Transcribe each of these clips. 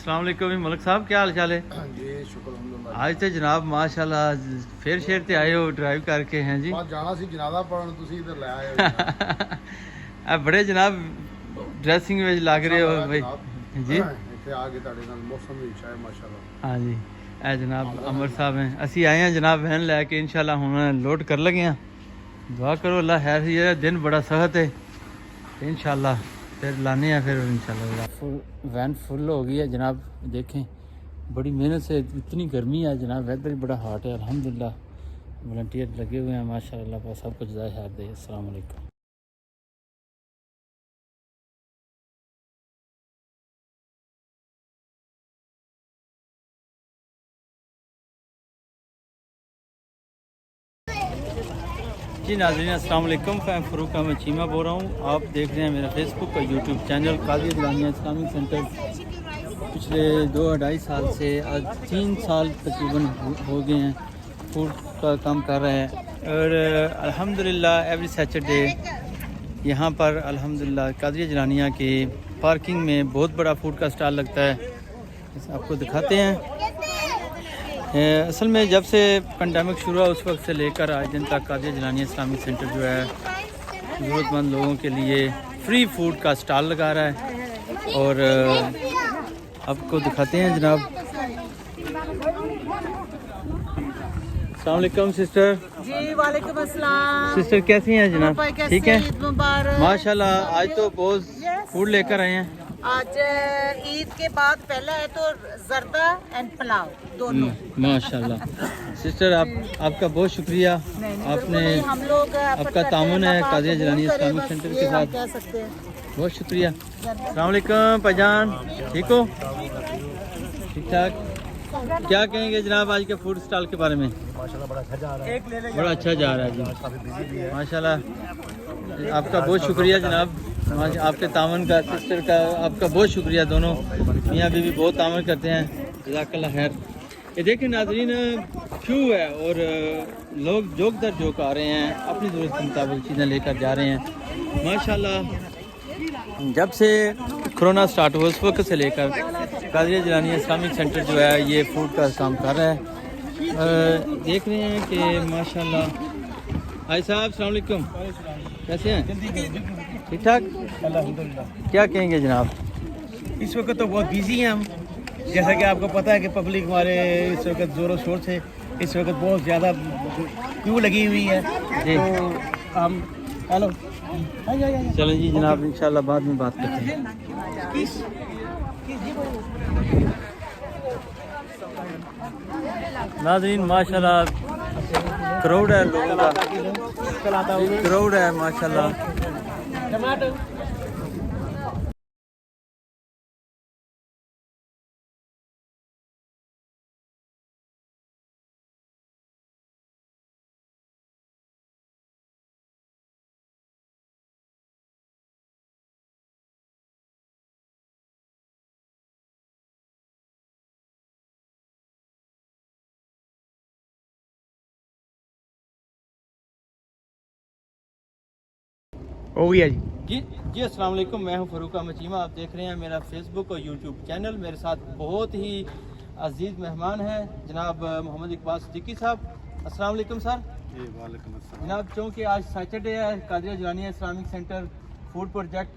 अस्सलाम वालेकुम मलिक साहब, क्या हाल चाल है जी शुक्र अल्हम्दुलिल्लाह। आज तो जनाब माशाल्लाह फिर शेर ते आए हो ड्राइव करके हैं जी। बस जाना सी जनाजा पढ़न, तुसी इधर ले आए हो। अब बड़े जनाब ड्रेसिंग में लग रहे हो भाई जी। ਇੱਥੇ ਆ ਕੇ ਤੁਹਾਡੇ ਨਾਲ ਮੌਸਮ ਵੀ ਅੱਛਾ ਹੈ ਮਾਸ਼ਾਅੱਲਾ। हाँ जी, ए जनाब अमर साहब हैं, असी आए हैं जनाब वैन लैके इंशाल्लाह हुण लोड कर लगे हैं। दुआ करो अल्लाह खैर ही है, दिन बड़ा सख्त है इंशाल्लाह फिर लाने हैं फिर इंशाल्लाह। वैन फुल हो गई है जनाब, देखें बड़ी मेहनत से, इतनी गर्मी है जनाब, वेदर भी बड़ा हॉट है अल्हम्दुलिल्लाह। वॉलंटियर लगे हुए हैं माशाल्लाह, बस सब कुछ ज़ाहिर है दे। अस्सलाम वालेकुम। जी नाज़रीन अस्सलाम वालेकुम, मैं फ़रूक अहमद चीमा बोल रहा हूँ। आप देख रहे हैं मेरा फेसबुक और यूट्यूब चैनल कादिर जानिया इस्लामिक सेंटर। पिछले 2-2.5 साल से आज 3 साल तकरीबन हो गए हैं फूड का काम कर रहे हैं, और अल्हम्दुलिल्लाह एवरी सैटरडे यहाँ पर अल्हम्दुलिल्लाह कादिर जानिया के पार्किंग में बहुत बड़ा फूड का स्टॉल लगता है। आपको दिखाते हैं। असल में जब से पेंडेमिक शुरू हुआ उस वक्त से लेकर आज दिन तक कादिर जानिया इस्लामिक सेंटर जो है ज़रूरतमंद लोगों के लिए फ्री फूड का स्टॉल लगा रहा है, और आपको दिखाते हैं जनाब। अस्सलाम वालेकुम सिस्टर। जी वालेकुम अस्सलाम। सिस्टर कैसी हैं जनाब? ठीक है ईद मुबारक। माशाल्लाह, आज तो बहुत फूड लेकर आए हैं। आज ईद के बाद पहला है तो जर्दा एंड पुलाव दोनों। माशाल्लाह सिस्टर, आपका बहुत शुक्रिया। आपने हम लोग आपका तामुन है कादिर जानिया इस्लामिक सेंटर के साथ, कह सकते हैं। बहुत शुक्रिया। अस्सलाम वालेकुम भाईजान, ठीक हो? ठीक ठाक। क्या कहेंगे जनाब आज के फूड स्टॉल के बारे में? माशाल्लाह बड़ा अच्छा जा रहा है। बड़ा अच्छा जा रहा है जी, काफी बिजी भी है। माशाल्लाह। आपका बहुत शुक्रिया जनाब, आपके तावन का, सिस्टर का आपका बहुत शुक्रिया। दोनों मियाँ बीवी बहुत तावन करते हैं, जज़ाकल्लाह खैर। ये देखिए नाज़रीन क्यों है, और लोग जोक दर जोक आ रहे हैं, अपनी ज़रूरत के मुताबिक चीज़ें लेकर जा रहे हैं माशाल्लाह। जब से कोरोना स्टार्ट हुआ उस वक्त से लेकर कादिर जानिया इस्लामिक सेंटर जो है ये फूड का काम कर रहा है। देख रहे हैं कि माशाल्लाह। भाई साहब अस्सलाम वालेकुम, कैसे हैं? ठीक ठाक अल्हम्दुलिल्लाह। क्या कहेंगे जनाब? इस वक्त तो बहुत बिजी हैं हम, जैसा कि आपको पता है कि पब्लिक हमारे इस वक्त ज़ोरों शोर से इस वक्त बहुत ज़्यादा क्यू लगी हुई है। जी तो हम हेलो चलें जी जनाब, इंशाल्लाह बाद में बात करते हैं। नाज़रीन माशाल्लाह क्राउड है लोगों का, क्राउड है माशाल्लाह। टमाटर हो गया जी। जी जी अस्सलाम वालेकुम, मैं हूं फ़रूक अहमद चीमा। आप देख रहे हैं मेरा फेसबुक और यूट्यूब चैनल। मेरे साथ बहुत ही अजीज़ मेहमान हैं जनाब मोहम्मद इकबाल सिद्दीकी साहब। अस्सलाम वालेकुम सर। जी वालेकुम अस्सलाम। जनाब चूँकि आज सैटरडे है, कादिर जानिया इस्लामिक सेंटर फूड प्रोजेक्ट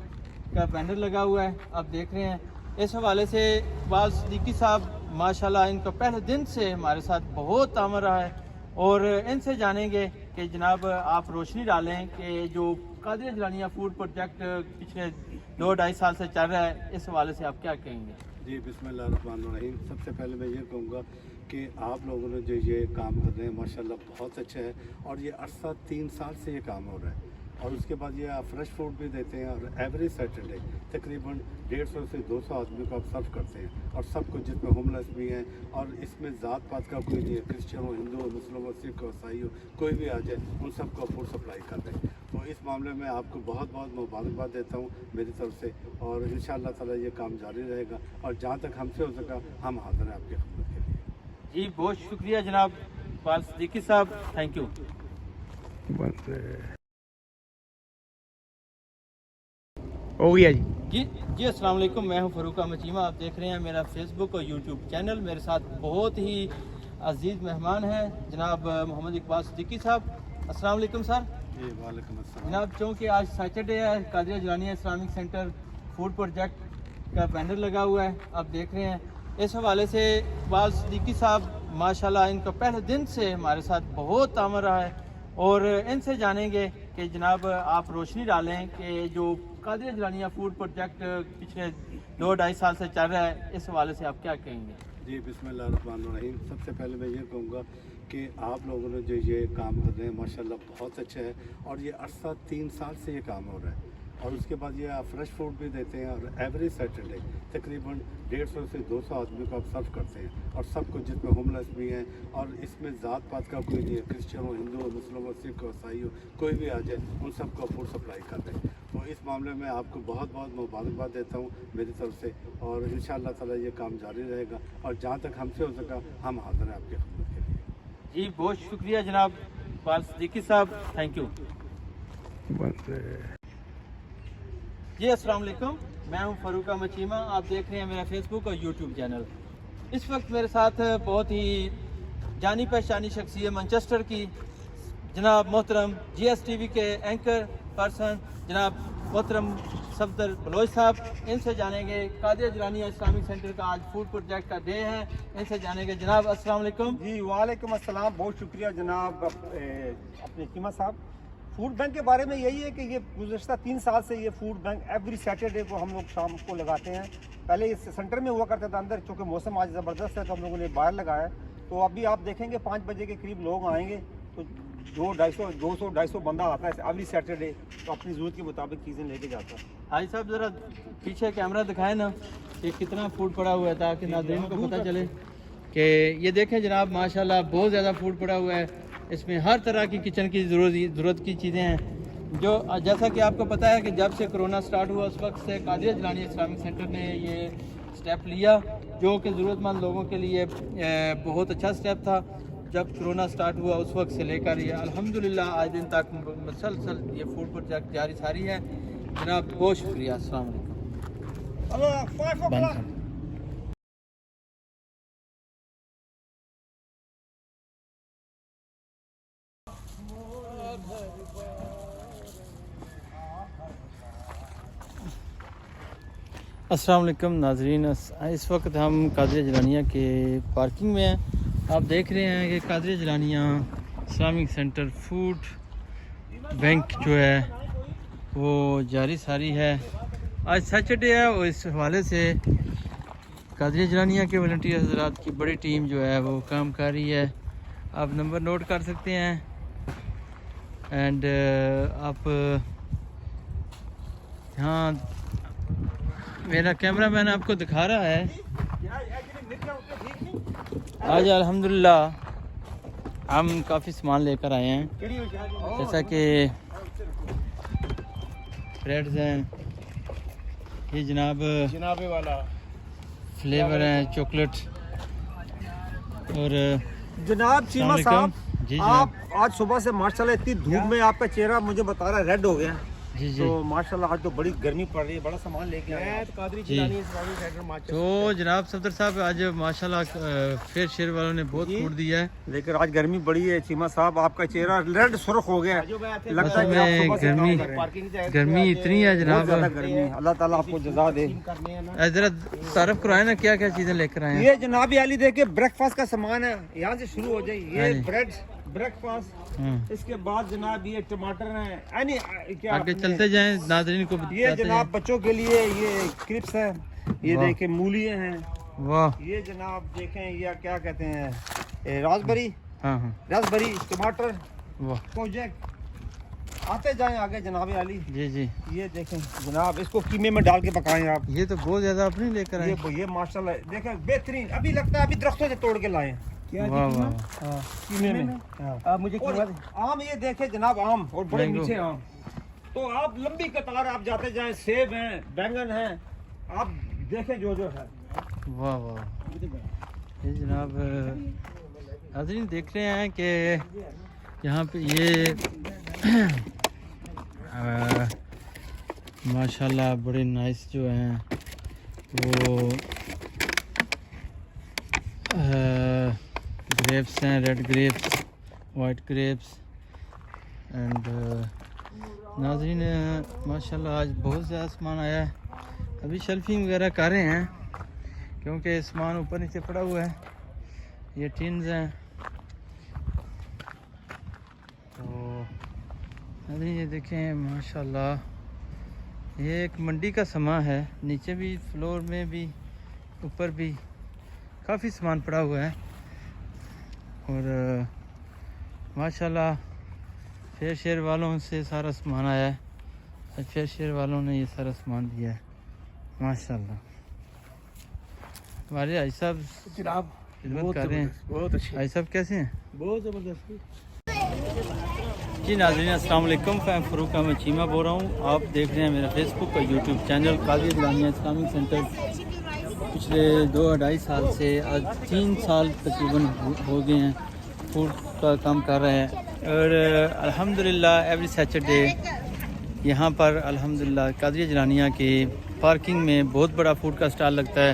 का बैनर लगा हुआ है, आप देख रहे हैं। इस हवाले से इकबाल सिद्दीकी साहब माशाल्लाह इनका पहले दिन से हमारे साथ बहुत तामर रहा है, और इनसे जानेंगे कि जनाब आप रोशनी डालें कि जो कादिर जानिया फूड प्रोजेक्ट पिछले 2-2.5 साल से चल रहा है, इस हवाले से आप क्या कहेंगे? जी बिस्मिल्लाहिर्रहमानिर्रहीम। सबसे पहले मैं ये कहूँगा कि आप लोगों ने जो ये काम कर रहे हैं माशाल्लाह बहुत अच्छा है, और ये अरसा 3 साल से ये काम हो रहा है। और उसके बाद ये आप फ्रेश फूड भी देते हैं, और एवरी सैटरडे तकरीबन 150 से 200 आदमी को आप सर्व करते हैं, और सब कुछ जिसमें होमलेस भी हैं, और इसमें ज़ात पात का कोई नहीं है, क्रिश्चियन हो, हिंदू हो, मुस्लिम हो, सिख हो, ईसाई हो, कोई भी आ जाए उन सबको फूड सप्लाई कर दें। तो इस मामले में आपको बहुत बहुत मुबारकबाद देता हूँ मेरी तरफ से, और इंशाअल्लाह ताला ये काम जारी रहेगा, और जहाँ तक हमसे हो सका हम हाजिर हैं आपकी खिदमत के लिए। जी बहुत शुक्रिया जनाब इकबाल सिद्दीकी साहब, थैंक यू। हो गया जी। जी अस्सलाम वालेकुम, मैं हूं फ़रूक अहमद चीमा। आप देख रहे हैं मेरा फेसबुक और यूट्यूब चैनल। मेरे साथ बहुत ही अजीज़ मेहमान हैं जनाब मोहम्मद इकबाल सिद्दीकी साहब। अस्सलाम वालेकुम सर। जी वालेकुम अस्सलाम। जनाब, चूँकि आज सैटरडे है, Qadiya Jilaniya Islamic centre food project का बैनर लगा हुआ है, आप देख रहे हैं। इस हवाले से इकबाल सिद्दीकी साहब माशाल्लाह इनका पहले दिन से हमारे साथ बहुत तामर रहा है और इनसे जानेंगे कि जनाब आप रोशनी डालें कि जो कादिया जिलानिया फूड प्रोजेक्ट पिछले 2-2.5 साल से चल रहा है, इस हवाले से आप क्या कहेंगे? जी बिस्मिल्लाहिर्रहमानिर्रहीम। सबसे पहले मैं ये कहूँगा कि आप लोगों ने जो ये काम कर रहे हैं माशाल्लाह बहुत अच्छा है और ये अरसा 3 साल से ये काम हो रहा है। और उसके बाद ये आप फ्रेश फूड भी देते हैं और एवरी सैटरडे तकरीबन 150 से 200 आदमी को आप सर्व करते हैं और सब कुछ, जिसमें होमलेस भी हैं और इसमें ज़ात पात का कोई नहीं है, क्रिश्चियन हो, हिंदू हो, मुस्लिम हो, सिख हो, ईसाई हो, कोई भी आ जाए उन सबको फूड सप्लाई करते हैं। तो इस मामले में आपको बहुत बहुत मुबारकबाद देता हूँ मेरी तरफ से और इंशाअल्लाह ताला ये काम जारी रहेगा और जहाँ तक हमसे हो सका हम हाजिर हैं आपकी खिदमत के लिए। जी बहुत शुक्रिया जनाब इकबाल सिद्दीकी साहब, थैंक यू। जी अस्सलाम वालेकुम, मैं हूं फ़रूक अहमद चीमा। आप देख रहे हैं मेरा फेसबुक और यूट्यूब चैनल। इस वक्त मेरे साथ बहुत ही जानी पहचानी शख्सियत मैनचेस्टर की जनाब मोहतरम GSTV के एंकर पर्सन जनाब मोहतरम सफदर बलोच साहब। इनसे जानेंगे कादिया जिलानिया इस्लामिक सेंटर का आज फूड प्रोजेक्ट का डे है, इनसे जानेंगे। जनाब अस्सलाम वालेकुम। जी वालेकुम अस्सलाम, बहुत शुक्रिया जनाब अपने चीमा साहब। फूड बैंक के बारे में यही है कि ये गुज़श्ता 3 साल से ये फूड बैंक एवरी सैटरडे को हम लोग शाम को लगाते हैं। पहले इस सेंटर में हुआ करता था अंदर, चूँकि मौसम आज ज़बरदस्त है तो हम लोगों ने बाहर लगाया है। तो अभी आप देखेंगे 5 बजे के करीब लोग आएंगे तो 200-250 बंदा आता है एवरी सैटरडे, तो अपनी ज़रूरत के मुताबिक चीज़ें लेके जाता है। हाजी साहब ज़रा पीछे कैमरा दिखाए ना कि कितना फूड पड़ा हुआ है ताकि नाज़रीन को पता चले कि ये देखें जनाब माशाल्लाह बहुत ज़्यादा फूड पड़ा हुआ है। इसमें हर तरह की किचन की ज़रूरत की चीज़ें हैं। जो जैसा कि आपको पता है कि जब से कोरोना स्टार्ट हुआ उस वक्त से कादिया जिलानिया इस्लामिक सेंटर ने ये स्टेप लिया जो कि ज़रूरतमंद लोगों के लिए बहुत अच्छा स्टेप था। जब कोरोना स्टार्ट हुआ उस वक्त से लेकर ये अल्हम्दुलिल्लाह आज दिन तक मुसलसल ये फूड प्रोजेक्ट जारी सारी है। जनाब बहुत शुक्रिया, अस्सलाम वालेकुम। अस्सलाम वालेकुम नाजरीन, इस वक्त हम कादिया जिलानिया के पार्किंग में हैं। आप देख रहे हैं कि Qadiya Jilaniya Islamic centre food bank जो है वो जारी सारी है। आज सैटरडे है और इस हवाले से कादिया जिलानिया के वॉलंटियर हज़रात की बड़ी टीम जो है वो काम कर रही है। आप नंबर नोट कर सकते हैं एंड आप यहाँ मेरा कैमरामैन आपको दिखा रहा है। आज अल्हम्दुलिल्लाह हम काफ़ी सामान लेकर आए हैं, जैसा कि ब्रेड्स हैं, ये जनाबे वाला फ्लेवर हैं, चॉकलेट और जनाब चीमा साहब, जी आप आज सुबह से माशाल्लाह इतनी धूप में आपका चेहरा मुझे बता रहा है रेड हो गया। जी जी तो माशाल्लाह आज तो बड़ी गर्मी पड़ रही है, बड़ा सामान लेके आए हैं। तो जनाब सफदर साहब आज माशाल्लाह फिर शेर वालों ने बहुत फूड दिया है, लेकिन आज गर्मी बड़ी है चीमा साहब, आपका चेहरा रेड सुर्ख हो गया है। लगता है कि आप सुबह से काम कर रहे हैं। गर्मी इतनी है बहुत जनाब। ज्यादा गर्मी है, अल्लाह ताला आपको जज़ा दे। जरा तारफ कराए ना क्या क्या चीज़ें लेकर आए हैं। ये जनाबी आली देखिए ब्रेकफास्ट का सामान है, यहाँ से शुरू हो जाए। ये ब्रेड ब्रेकफास्ट, इसके बाद जनाब ये टमाटर हैं, यानी क्या आगे चलते जाएं नाज़रीन को ये बताते जनाब हैं। बच्चों के लिए ये क्रिप्स है, ये वाह। देखें मूलियाँ हैं, वाह, ये जनाब देखें ये क्या कहते हैं रासबेरी, हाँ हाँ, रासबेरी टमाटर वाह, प्रोजेक्ट। आते जाएं आगे जनाब आली। जी जी, ये देखें जनाब, इसको कीमे में डाल के पकाएं आप। ये तो बहुत ज़्यादा अपने लेकर आए। ये माशाल्लाह देखें बेहतरीन, अभी लगता है अभी दरख्तों से तोड़ के लाए वाह वाह, कीमे में। आप मुझे आम ये देखें जनाब, आम और बड़े मैंगो। मीठे आम। तो आप लंबी कतार आप जाते जाएं, सेब हैं, बैंगन हैं, आप देखें जो है। वाह वाह। ये जनाब नाज़रीन देख रहे हैं कि यहाँ पे ये माशाल्लाह बड़े नाइस जो हैं वो ग्रेप्स हैं, red grapes, white grapes and नाज़रीन माशाल्लाह आज बहुत ज़्यादा सामान आया है। अभी शेल्फिंग वगैरह कर रहे हैं क्योंकि सामान ऊपर नीचे पड़ा हुआ है। ये टिन्स हैं तो नाज़रीन ये देखें माशाल्लाह ये एक मंडी का सामान है। नीचे भी फ्लोर में भी ऊपर भी काफ़ी सामान पड़ा हुआ है और माशाल्लाह फेयर शेयर वालों से सारा सामान आया है। फेयर शेयर वालों ने ये सारा सामान दिया है माशाल्लाह। हमारे भाई साहब जनाब खिदमत कर रहे हैं। बहुत अच्छे, भाई साहब कैसे हैं? बहुत ज़बरदस्त। जी नाज़रीन अस्सलाम वालेकुम, मैं फ़रूक अहमद चीमा बोल रहा हूँ। आप देख रहे हैं मेरा फेसबुक और YouTube channel Qadiya Jilaniya Islamic centre. पिछले 2-2.5 साल से आज 3 साल तकरीबन हो गए हैं फूड का काम कर रहे हैं और अल्हम्दुलिल्लाह एवरी सैटरडे यहाँ पर अल्हम्दुलिल्लाह कादिया जिलानिया की पार्किंग में बहुत बड़ा फूड का स्टॉल लगता है।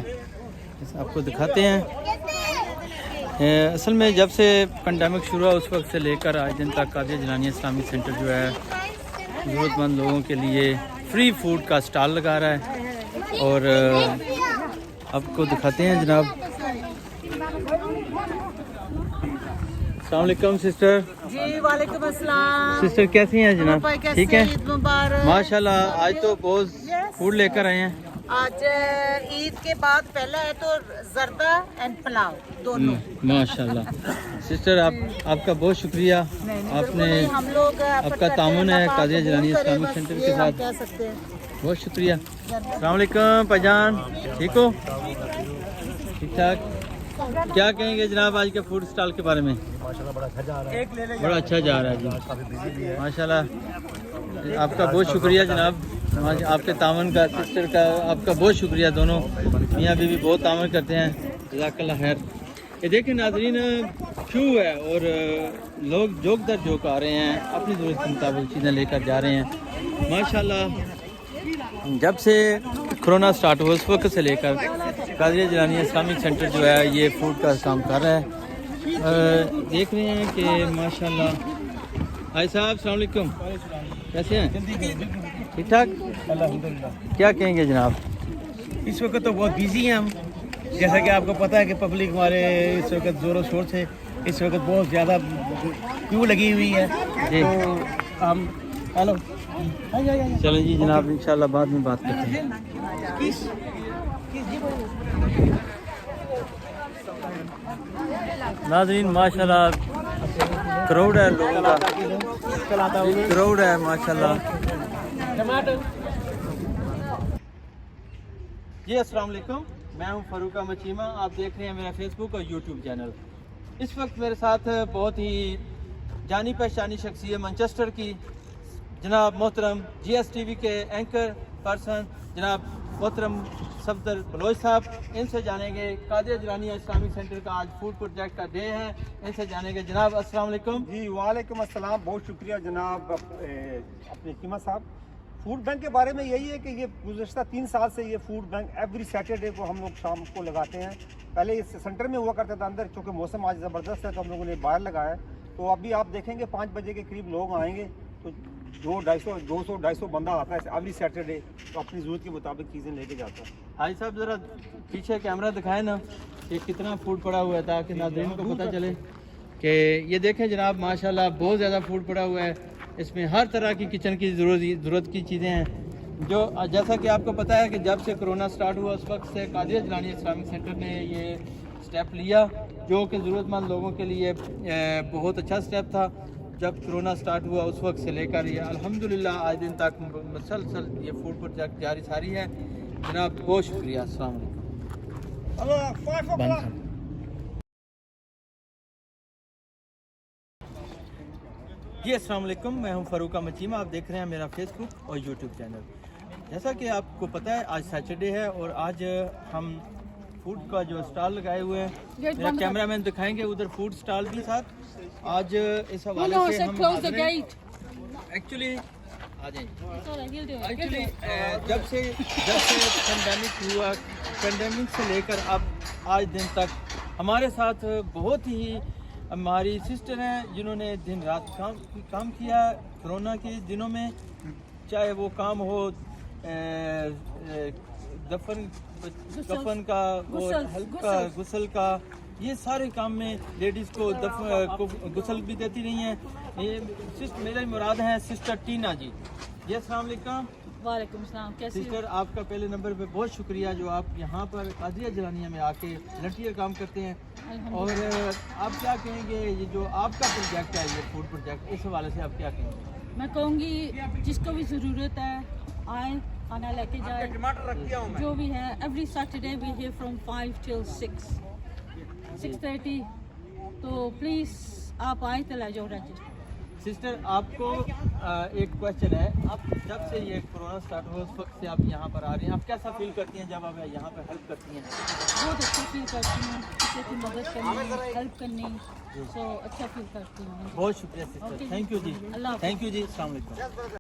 आपको दिखाते हैं। असल में जब से पेंडेमिक शुरू हुआ उस वक्त से लेकर आज दिन तक कादिया जिलानिया इस्लामिक सेंटर जो है ज़रूरतमंद लोगों के लिए फ्री फूड का स्टॉल लगा रहा है और आपको दिखाते हैं जनाब। अस्सलाम वालेकुम सिस्टर। जी वालेकुम अस्सलाम। सिस्टर कैसी हैं जनाब? ठीक है ईद मुबारक। माशाल्लाह आज तो बहुत फूड लेकर आए हैं। आज ईद के बाद पहला है तो जर्दा एंड पुलाव दोनों। माशाल्लाह सिस्टर आपका बहुत शुक्रिया। आपने हम लोग आपका तामुन है कादिया जिलानिया इस्लामिक सेंटर के साथ, कह सकते हैं। बहुत शुक्रिया। अस्सलाम वालेकुम भाईजान, ठीक हो? ठीक ठाक। क्या कहेंगे जनाब आज के फूड स्टॉल के बारे में? माशाल्लाह बड़ा अच्छा जा रहा है। बड़ा अच्छा जा रहा है जी माशाल्लाह। आपका बहुत शुक्रिया जनाब, आपके तावन का, सिस्टर का आपका बहुत शुक्रिया। दोनों मियाँ बीवी बहुत तावन करते हैं, जज़ाकल्लाह खैर। ये देखिए नाज़रीन क्यू है और लोग जोक दर जोक आ रहे हैं, अपनी ज़रूरत के मुताबिक चीज़ें लेकर जा रहे हैं माशाल्लाह। जब से कोरोना स्टार्ट हुआ उस वक्त से लेकर कादिया जिलानिया इस्लामिक सेंटर जो है ये फूड का काम कर रहा है। देख रहे हैं कि माशाल्लाह। भाई साहब अस्सलाम वालेकुम, कैसे हैं? ठीक ठाक अल्हम्दुलिल्लाह। क्या कहेंगे जनाब? इस वक्त तो बहुत बिजी हैं हम, जैसा कि आपको पता है कि पब्लिक हमारे इस वक्त ज़ोरों शोर से इस वक्त बहुत ज़्यादा क्यू लगी हुई है जी। तो हम हेलो चलो जी जनाब इंशाल्लाह बाद में बात करते हैं। नाज़रीन माशाल्लाह क्राउड है लोगों का, क्राउड है माशाल्लाह। जी अस्सलाम वालेकुम, मैं हूं फ़रूक अहमद चीमा। आप देख रहे हैं मेरा फेसबुक और यूट्यूब चैनल। इस वक्त मेरे साथ बहुत ही जानी पहचानी शख्सियत मैनचेस्टर की जनाब मोहतरम GSTV के एंकर पर्सन जनाब मोहतरम सफदर बलोच साहब। इनसे जानेंगे कादिया जिलानिया इस्लामिक सेंटर का आज फूड प्रोजेक्ट का डे है, इनसे जानेंगे। जनाब अस्सलाम वालेकुम। जी वालेकुम अस्सलाम, बहुत शुक्रिया जनाब अपने कीमा साहब। फूड बैंक के बारे में यही है कि ये गुज़श्ता 3 साल से ये फूड बैंक एवरी सैटरडे को हम लोग शाम को लगाते हैं। पहले इस सेंटर में हुआ करता था अंदर, क्योंकि मौसम आज ज़बरदस्त है तो हम लोगों ने बाहर लगाया है। तो अभी आप देखेंगे 5 बजे के करीब लोग आएंगे तो 200-250 बंदा आता है एवरी सैटरडे, तो अपनी ज़रूरत के मुताबिक चीज़ें लेके जाता है। भाई साहब ज़रा पीछे कैमरा दिखाए ना कि कितना फूड पड़ा हुआ है ताकि नाज़रीन को पता चले कि ये देखें जनाब माशाल्लाह बहुत ज़्यादा फूड पड़ा हुआ है। इसमें हर तरह की किचन की ज़रूरत की चीज़ें हैं जो जैसा कि आपको पता है कि जब से कोरोना स्टार्ट हुआ उस वक्त से कादिया जिलानिया इस्लामिक सेंटर ने ये स्टेप लिया जो कि ज़रूरतमंद लोगों के लिए बहुत अच्छा स्टेप था। जब कोरोना स्टार्ट हुआ उस वक्त से लेकर ये अल्हम्दुलिल्लाह आज दिन तक मुसलसल ये फूड प्रोजेक्ट जारी सारी है। जनाब बहुत शुक्रिया। अस्सलाम वालेकुम। जी अस्सलाम वालेकुम, मैं हूं फ़रूक अहमद चीमा। आप देख रहे हैं मेरा फेसबुक और यूट्यूब चैनल। जैसा कि आपको पता है आज सैटरडे है और आज हम फूड का जो स्टॉल लगाए हुए हैं, मेरा कैमरामैन दिखाएंगे उधर फूड स्टॉल भी साथ। आज इस हवाले से हम एक्चुअली आ जाएं। Actually, जब से पेंडेमिक से लेकर अब आज दिन तक हमारे साथ बहुत ही हमारी सिस्टर हैं जिन्होंने दिन रात काम किया कोरोना के दिनों में, चाहे वो काम हो दफन का और हल्क का गुसल का, ये सारे काम में लेडीज़ को गुसल भी देती रही हैं। ये मेरा मुराद है सिस्टर टीना जी। जी अस्सलाम वालेकुम। वालेकुम सलाम, कैसे सिस्टर आपका पहले नंबर पे बहुत शुक्रिया जो आप यहाँ पर कादिया जलानिया में आके वॉलंटियर काम करते हैं। और आप क्या कहेंगे ये जो आपका प्रोजेक्ट है ये फूड प्रोजेक्ट, इस हवाले से आप क्या कहेंगे? मैं कहूँगी जिसको भी ज़रूरत है आए, खाना लेके जाए, जो भी है। Every Saturday we hear from 5 till 6:30, तो प्लीज़ आप आए तो ले जाओ रजिस्टर। सिस्टर आपको एक क्वेश्चन है, आप जब से ये कोरोना स्टार्ट हुआ उस वक्त से आप यहाँ पर आ रही हैं, आप कैसा फील करती हैं जब आप यहाँ पर हेल्प करती हैं? बहुत अच्छा फील करती हूँ, किसी की मदद करनी, हेल्प करनी, सो अच्छा फील करती हूँ। बहुत शुक्रिया सिस्टर, थैंक यू जी, अल्लाह हाफ़िज़। थैंक यू जी, अस्सलाम वालेकुम।